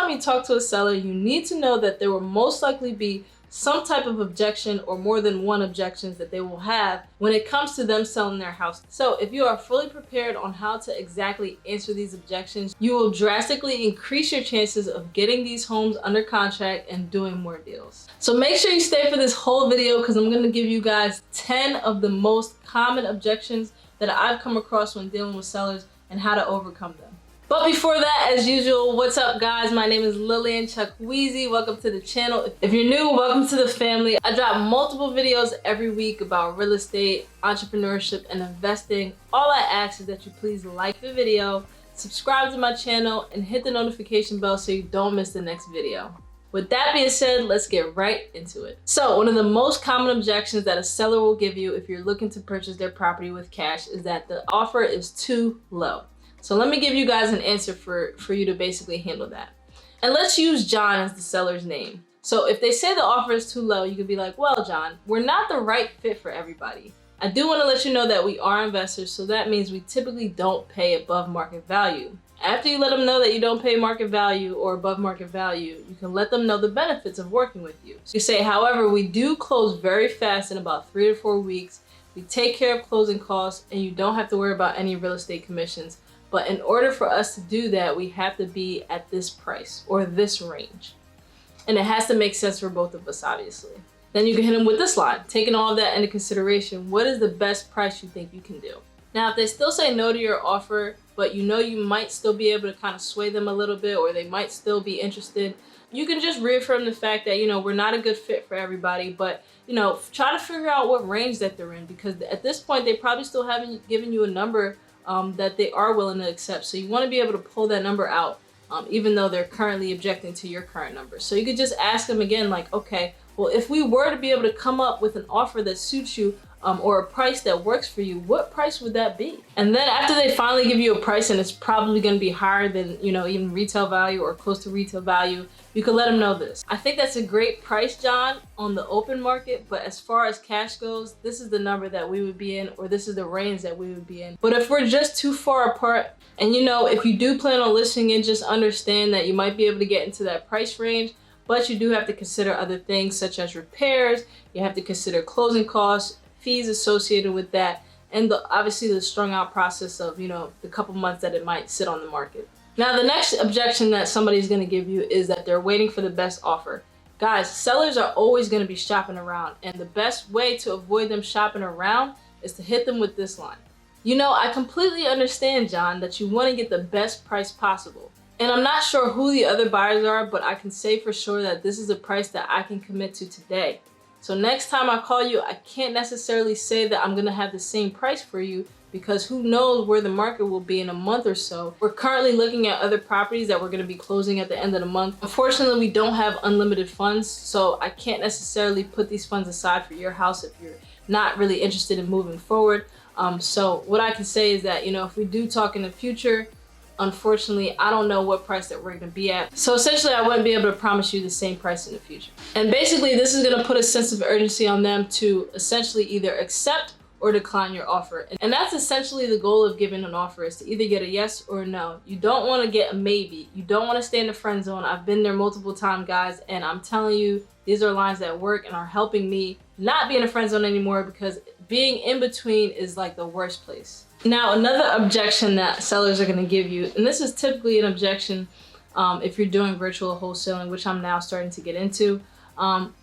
time you talk to a seller, you need to know that there will most likely be some type of objection or more than one objections that they will have when it comes to them selling their house. So if you are fully prepared on how to exactly answer these objections, you will drastically increase your chances of getting these homes under contract and doing more deals. So make sure you stay for this whole video because I'm going to give you guys 10 of the most common objections that I've come across when dealing with sellers and how to overcome them. But before that, as usual, what's up guys? My name is Lillian Chukwueze. Welcome to the channel. If you're new, welcome to the family. I drop multiple videos every week about real estate, entrepreneurship, and investing. All I ask is that you please like the video, subscribe to my channel, and hit the notification bell so you don't miss the next video. With that being said, let's get right into it. So one of the most common objections that a seller will give you if you're looking to purchase their property with cash is that the offer is too low. So let me give you guys an answer for you to basically handle that. And let's use John as the seller's name. So if they say the offer is too low, you could be like, well, John, we're not the right fit for everybody. I do want to let you know that we are investors, so that means we typically don't pay above market value. After you let them know that you don't pay market value or above market value, you can let them know the benefits of working with you. So you say, however, we do close very fast in about 3 to 4 weeks. We take care of closing costs and you don't have to worry about any real estate commissions. But in order for us to do that, we have to be at this price or this range. And it has to make sense for both of us, obviously. Then you can hit them with this line. Taking all of that into consideration, what is the best price you think you can do? Now, if they still say no to your offer, but you know you might still be able to kind of sway them a little bit, or they might still be interested, you can just reaffirm the fact that, we're not a good fit for everybody, but, try to figure out what range that they're in, because at this point, they probably still haven't given you a number that they are willing to accept. So you want to be able to pull that number out, even though they're currently objecting to your current number. So you could just ask them again, like, okay, well, if we were to be able to come up with an offer that suits you, or a price that works for you, what price would that be? And then after they finally give you a price and it's probably going to be higher than, even retail value or close to retail value, you can let them know this. I think that's a great price, John, on the open market, but as far as cash goes, this is the number that we would be in, or this is the range that we would be in. But if we're just too far apart, and if you do plan on listing it, just understand that you might be able to get into that price range, but you do have to consider other things such as repairs. You have to consider closing costs, fees associated with that, and obviously the strung out process of, the couple months that it might sit on the market. Now, the next objection that somebody's going to give you is that they're waiting for the best offer. Guys, sellers are always going to be shopping around, and the best way to avoid them shopping around is to hit them with this line. I completely understand, John, that you want to get the best price possible. And I'm not sure who the other buyers are, but I can say for sure that this is a price that I can commit to today. So next time I call you, I can't necessarily say that I'm gonna have the same price for you because who knows where the market will be in a month or so. We're currently looking at other properties that we're gonna be closing at the end of the month. Unfortunately, we don't have unlimited funds, so I can't necessarily put these funds aside for your house if you're not really interested in moving forward. So what I can say is that, if we do talk in the future, unfortunately, I don't know what price that we're gonna be at. So essentially, I wouldn't be able to promise you the same price in the future. And basically, this is gonna put a sense of urgency on them to essentially either accept or decline your offer. And that's essentially the goal of giving an offer, is to either get a yes or a no. You don't wanna get a maybe. You don't wanna stay in the friend zone. I've been there multiple times, guys, and I'm telling you, these are lines that work and are helping me not be in a friend zone anymore, because being in between is like the worst place. Now, another objection that sellers are going to give you, and this is typically an objection if you're doing virtual wholesaling, which I'm now starting to get into,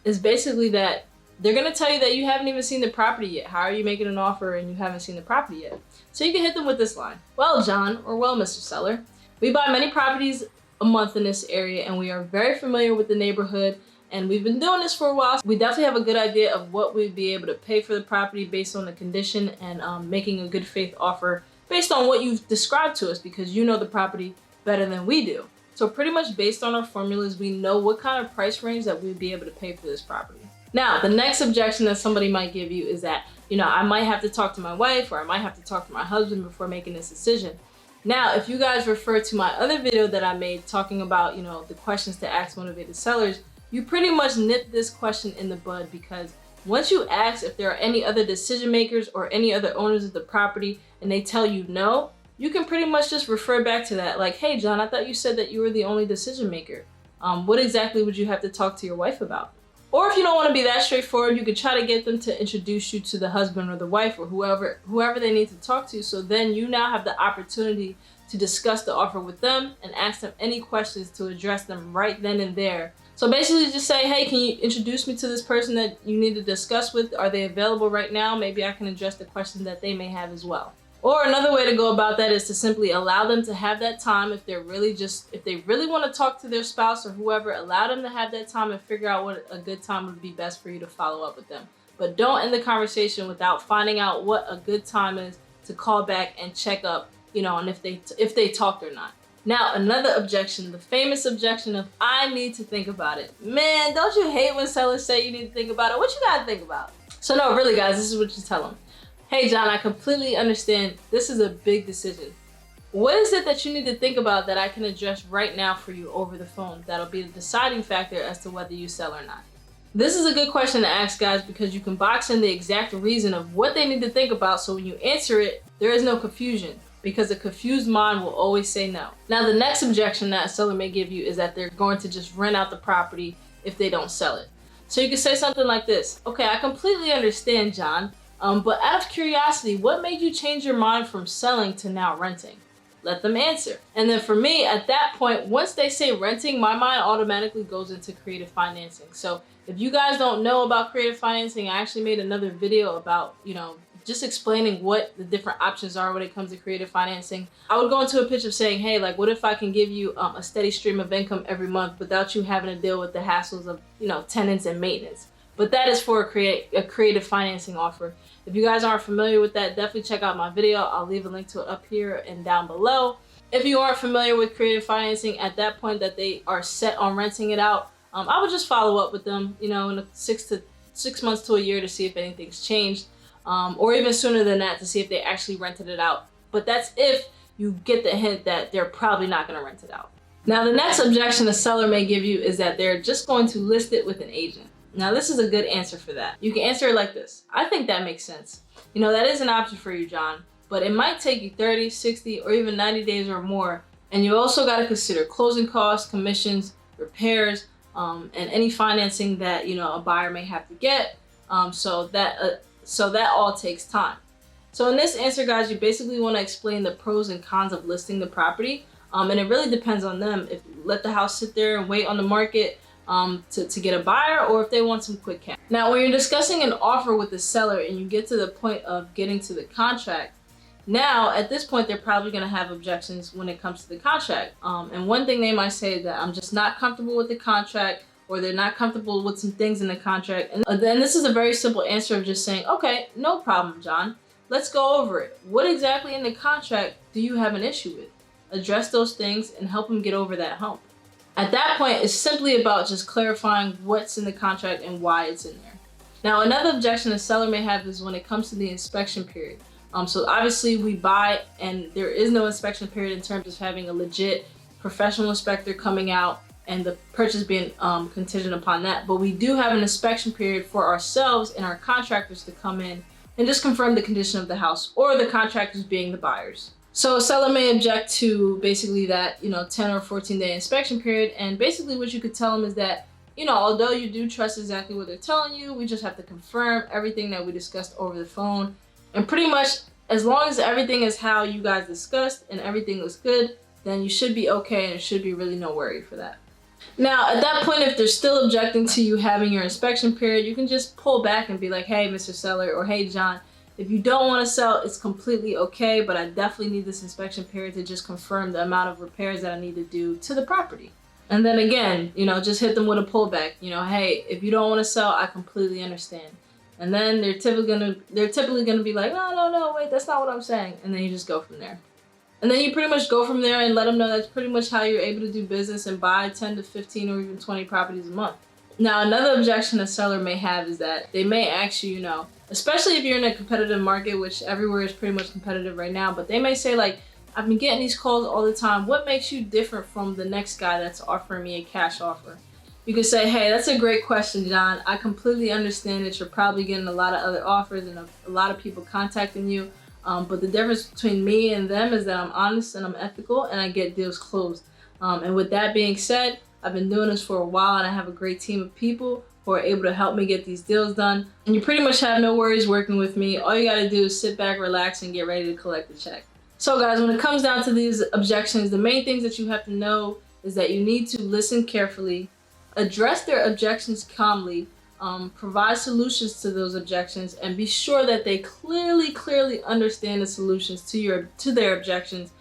is basically that they're going to tell you that you haven't even seen the property yet. How are you making an offer and you haven't seen the property yet? So you can hit them with this line. Well, John, or well, Mr. Seller, we buy many properties a month in this area and we are very familiar with the neighborhood. And we've been doing this for a while. We definitely have a good idea of what we'd be able to pay for the property based on the condition, and making a good faith offer based on what you've described to us, because you know the property better than we do. So pretty much based on our formulas, we know what kind of price range that we'd be able to pay for this property. Now, the next objection that somebody might give you is that, I might have to talk to my wife, or I might have to talk to my husband before making this decision. Now, if you guys refer to my other video that I made talking about, the questions to ask motivated sellers, you pretty much nip this question in the bud, because once you ask if there are any other decision makers or any other owners of the property and they tell you no, you can pretty much just refer back to that. Like, hey, John, I thought you said that you were the only decision maker. What exactly would you have to talk to your wife about? Or if you don't want to be that straightforward, you could try to get them to introduce you to the husband or the wife or whoever they need to talk to. So then you now have the opportunity to discuss the offer with them and ask them any questions to address them right then and there. So basically just say, hey, can you introduce me to this person that you need to discuss with? Are they available right now? Maybe I can address the questions that they may have as well. Or another way to go about that is to simply allow them to have that time. If they really want to talk to their spouse or whoever, allow them to have that time and figure out what a good time would be best for you to follow up with them. But don't end the conversation without finding out what a good time is to call back and check up, and if they talked or not. Now, another objection, the famous objection of, I need to think about it. Man, don't you hate when sellers say you need to think about it? What you gotta think about? So no, really guys, this is what you tell them. Hey John, I completely understand this is a big decision. What is it that you need to think about that I can address right now for you over the phone that'll be the deciding factor as to whether you sell or not? This is a good question to ask, guys, because you can box in the exact reason of what they need to think about, so when you answer it, there is no confusion, because a confused mind will always say no. Now, the next objection that a seller may give you is that they're going to just rent out the property if they don't sell it. So you can say something like this: okay, I completely understand, John, but out of curiosity, what made you change your mind from selling to now renting? Let them answer. And then for me, at that point, once they say renting, my mind automatically goes into creative financing. So if you guys don't know about creative financing, I actually made another video about, just explaining what the different options are when it comes to creative financing. I would go into a pitch of saying, hey, like, what if I can give you a steady stream of income every month without you having to deal with the hassles of, tenants and maintenance? But that is for a creative financing offer. If you guys aren't familiar with that, definitely check out my video. I'll leave a link to it up here and down below. If you aren't familiar with creative financing, at that point that they are set on renting it out, I would just follow up with them, in 6 months to a year to see if anything's changed, or even sooner than that to see if they actually rented it out. But that's if you get the hint that they're probably not going to rent it out. Now, the next objection a seller may give you is that they're just going to list it with an agent. Now, this is a good answer for that. You can answer it like this: I think that makes sense. That is an option for you, John, but it might take you 30, 60, or even 90 days or more. And you also got to consider closing costs, commissions, repairs, and any financing that, a buyer may have to get. So that all takes time. So in this answer, guys, you basically want to explain the pros and cons of listing the property. And it really depends on them. If you let the house sit there and wait on the market to get a buyer, or if they want some quick cash. Now, when you're discussing an offer with the seller and you get to the point of getting to the contract, now at this point they're probably going to have objections when it comes to the contract. And one thing they might say is that I'm just not comfortable with the contract, or they're not comfortable with some things in the contract. And then this is a very simple answer of just saying, okay, no problem, John. Let's go over it. What exactly in the contract do you have an issue with? Address those things and help them get over that hump. At that point, it's simply about just clarifying what's in the contract and why it's in there. Now, another objection a seller may have is when it comes to the inspection period. So obviously we buy and there is no inspection period in terms of having a legit professional inspector coming out and the purchase being contingent upon that. But we do have an inspection period for ourselves and our contractors to come in and just confirm the condition of the house, or the contractors being the buyers. So a seller may object to basically that, 10 or 14-day inspection period. And basically what you could tell them is that, although you do trust exactly what they're telling you, we just have to confirm everything that we discussed over the phone. And pretty much as long as everything is how you guys discussed and everything looks good, then you should be okay, and it should be really no worry for that. Now, at that point, if they're still objecting to you having your inspection period, you can just pull back and be like, hey, Mr. Seller, or hey, John, if you don't want to sell, it's completely okay, but I definitely need this inspection period to just confirm the amount of repairs that I need to do to the property. And then again, just hit them with a pullback. Hey, if you don't want to sell, I completely understand. And then they're typically gonna be like, no, wait, that's not what I'm saying. And then you just go from there. And then you pretty much go from there and let them know that's pretty much how you're able to do business and buy 10 to 15 or even 20 properties a month. Now, another objection a seller may have is that they may ask you, especially if you're in a competitive market, which everywhere is pretty much competitive right now, but they may say like, I've been getting these calls all the time. What makes you different from the next guy that's offering me a cash offer? You could say, hey, that's a great question, John. I completely understand that you're probably getting a lot of other offers and a lot of people contacting you. But the difference between me and them is that I'm honest and I'm ethical and I get deals closed. And with that being said, I've been doing this for a while and I have a great team of people who are able to help me get these deals done. And you pretty much have no worries working with me. All you gotta do is sit back, relax, and get ready to collect the check. So guys, when it comes down to these objections, the main things that you have to know is that you need to listen carefully, address their objections calmly, provide solutions to those objections, and be sure that they clearly understand the solutions to their objections.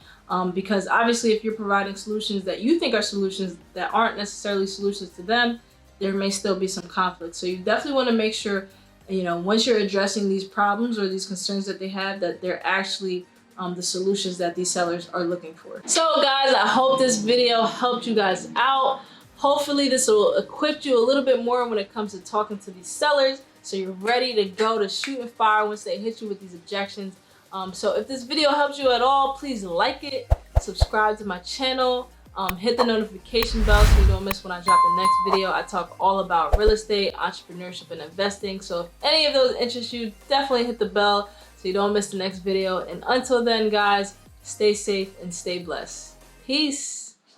Because obviously if you're providing solutions that you think are solutions that aren't necessarily solutions to them, there may still be some conflict. So you definitely want to make sure, once you're addressing these problems or these concerns that they have, that they're actually the solutions that these sellers are looking for. So guys, I hope this video helped you guys out. Hopefully this will equip you a little bit more when it comes to talking to these sellers, so you're ready to go to shoot and fire once they hit you with these objections. So if this video helps you at all, please like it, subscribe to my channel, hit the notification bell so you don't miss when I drop the next video. I talk all about real estate, entrepreneurship, and investing. So if any of those interest you, definitely hit the bell so you don't miss the next video. And until then, guys, stay safe and stay blessed. Peace.